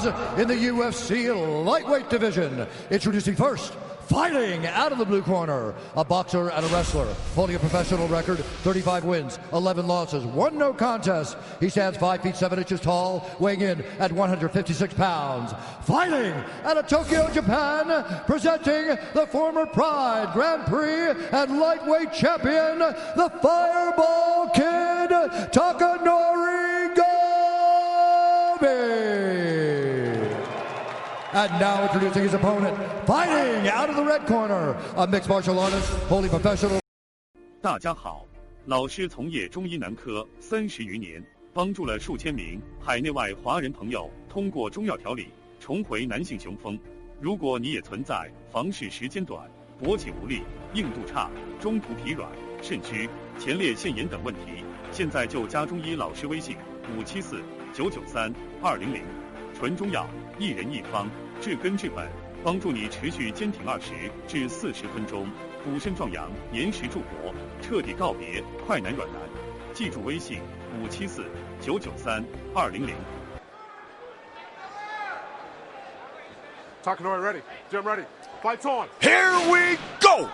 pounds in the UFC lightweight division. Introducing first, fighting out of the blue corner, a boxer and a wrestler, holding a professional record, 35 wins, 11 losses, 1 no contest. He stands 5 feet 7 inches tall, weighing in at 156 pounds. Fighting out of Tokyo, Japan, presenting the former Pride Grand Prix and lightweight champion, the Fireball Kid, Takanori Gomi. And now introducing his opponent, fighting out of the red corner, a mixed martial artist, holding professional. 大家好，老师从业中医男科30余年，帮助了数千名海内外华人朋友通过中药调理重回男性雄风。如果你也存在房事时间短、勃起无力、硬度差、中途疲软、肾虚、前列腺炎等问题，现在就加中医老师微信574-993-200，纯中药，一人一方，治根治本，帮助你持续坚挺20至40分钟，补肾壮阳，延时助勃，彻底告别快男软男。记住微信574-993-200。Takanori ready. Jim ready. Fights on. Here we go!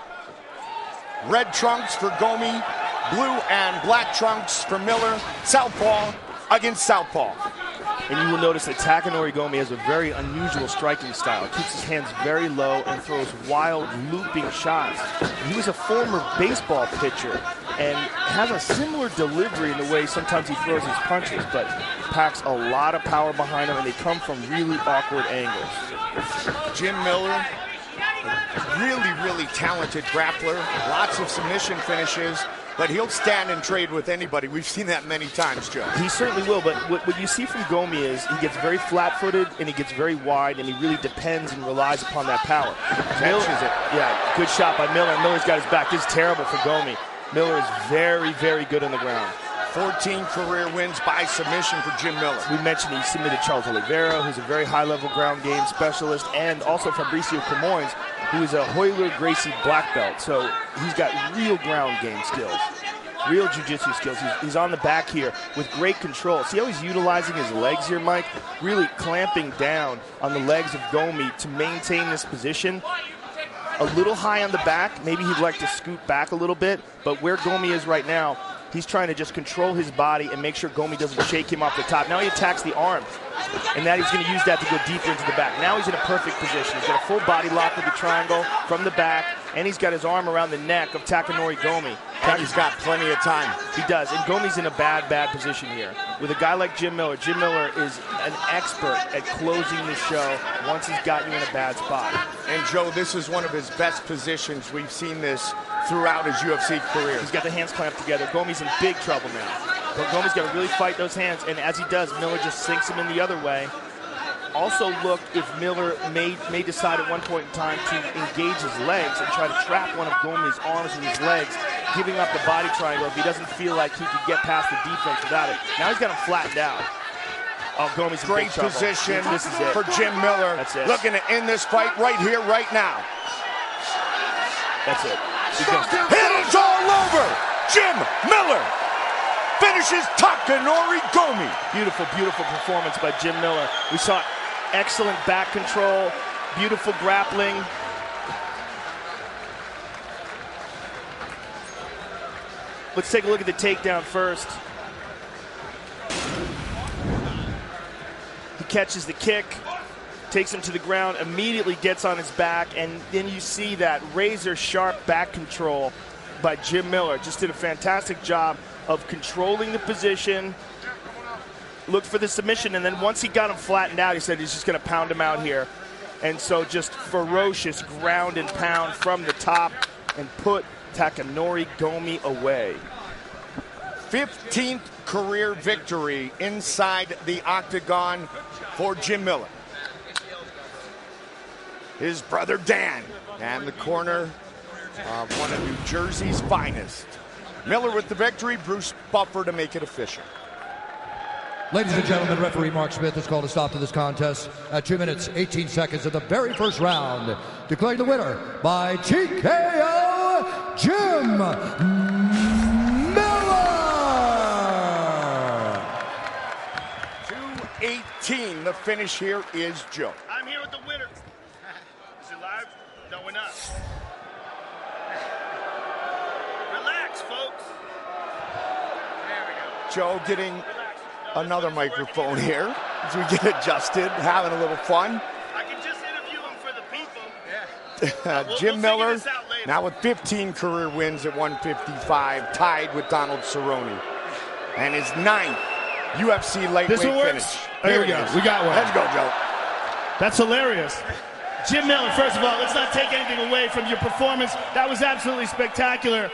Red trunks for Gomi, blue and black trunks for Miller. Southpaw against southpaw. And you will notice that Takanori Gomi has a very unusual striking style. He keeps his hands very low and throws wild, looping shots. He was a former baseball pitcher and has a similar delivery in the way sometimes he throws his punches, but packs a lot of power behind him, and they come from really awkward angles. Jim Miller, really talented grappler. Lots of submission finishes. But he'll stand and trade with anybody. We've seen that many times, Joe. He certainly will, but what you see from Gomi is he gets very flat-footed and he gets very wide, and he really depends and relies upon that power. Catches it. Yeah, good shot by Miller. Miller's got his back. This is terrible for Gomi. Miller is very good on the ground. 14 career wins by submission for Jim Miller. We mentioned he submitted Charles Oliveira, who's a very high-level ground game specialist, and also Fabricio Camoins, who is a Hoyler Gracie black belt. So he's got real ground game skills, real jiu-jitsu skills. He's on the back here with great control. See how he's utilizing his legs here, Mike? Really clamping down on the legs of Gomi to maintain this position. A little high on the back. Maybe he'd like to scoot back a little bit, but where Gomi is right now, he's trying to just control his body and make sure Gomi doesn't shake him off the top. Now he attacks the arms, and now he's going to use that to go deeper into the back. Now he's in a perfect position. He's got a full body lock with the triangle from the back, and he's got his arm around the neck of Takanori Gomi. And he's got plenty of time. He does, and Gomi's in a bad position here. With a guy like Jim Miller is an expert at closing the show once he's got you in a bad spot. And Joe, this is one of his best positions. We've seen this throughout his UFC career. He's got the hands clamped together. Gomi's in big trouble now. But Gomi's got to really fight those hands, and as he does, Miller just sinks him in the other way. Also look if Miller may decide at one point in time to engage his legs and try to trap one of Gomi's arms with his legs, giving up the body triangle if he doesn't feel like he could get past the defense without it. Now he's got him flattened out. Oh, Gomi's in great big trouble. Position this is it. For Jim Miller. That's it. Looking to end this fight right here, right now. That's it. It's all over. Jim Miller finishes Takanori Gomi. Beautiful performance by Jim Miller. We saw excellent back control, beautiful grappling. Let's take a look at the takedown first. He catches the kick, takes him to the ground, immediately gets on his back, and then you see that razor-sharp back control by Jim Miller. Just did a fantastic job of controlling the position, looked for the submission, and then once he got him flattened out, he said he's just going to pound him out here. And so just ferocious ground and pound from the top and put Takanori Gomi away. 15th career victory inside the octagon for Jim Miller. His brother Dan, and the corner of one of New Jersey's finest. Miller with the victory, Bruce Buffer to make it official. Ladies and gentlemen, referee Mark Smith has called a stop to this contest at 2 minutes, 18 seconds of the very first round, declaring the winner by TKO, Jim Miller! 15. The finish here is Joe. I'm here with the winner. Is it live? No, we're not. Relax, folks. There we go. Joe getting another microphone here as we get adjusted, having a little fun. I can just interview him for the people. Yeah. Jim Miller, now with 15 career wins at 155, tied with Donald Cerrone. And his 9th UFC lightweight finish. There we go. We got one. Let's go, Joe. That's hilarious. Jim Miller, first of all, let's not take anything away from your performance. That was absolutely spectacular.